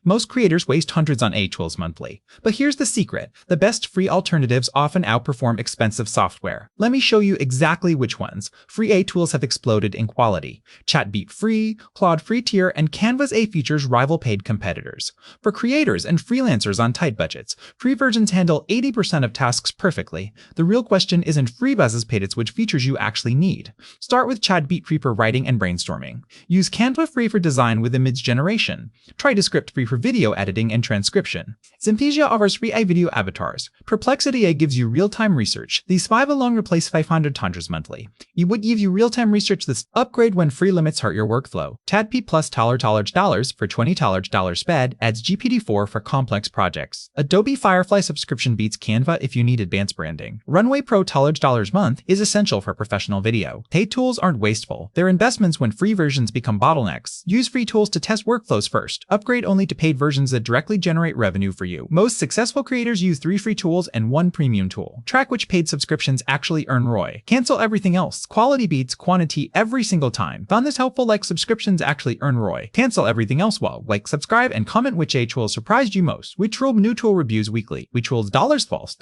Most creators waste hundreds on AI tools monthly. But here's the secret. The best free alternatives often outperform expensive software. Let me show you exactly which ones. Free AI tools have exploded in quality. ChatGPT free, Claude free tier, and Canva's AI features rival paid competitors. For creators and freelancers on tight budgets, free versions handle 80% of tasks perfectly. The real question isn't free versus paid, it's which features you actually need. Start with ChatGPT free for writing and brainstorming. Use Canva free for design with image generation. Try Descript free for video editing and transcription. Synthesia offers free AI video avatars. Perplexity AI gives you real-time research. These 5 alone replace $500 monthly. It would give you real-time research this upgrade when free limits hurt your workflow. ChatGPT Plus $$ for $20 sped adds GPT-4 for complex projects. Adobe Firefly subscription beats Canva if you need advanced branding. Runway Pro $$ month is essential for professional video. Paid tools aren't wasteful. They're investments when free versions become bottlenecks. Use free tools to test workflows first. Upgrade only to paid versions that directly generate revenue for you. Most successful creators use 3 free tools and 1 premium tool. Track which paid subscriptions actually earn ROI. Cancel everything else. Quality beats quantity every single time. Found this helpful? Like subscriptions actually earn ROI. Cancel everything else well. Like, subscribe, and comment which AI tool surprised you most. Which tool new tool reviews weekly. Which tool's dollars false.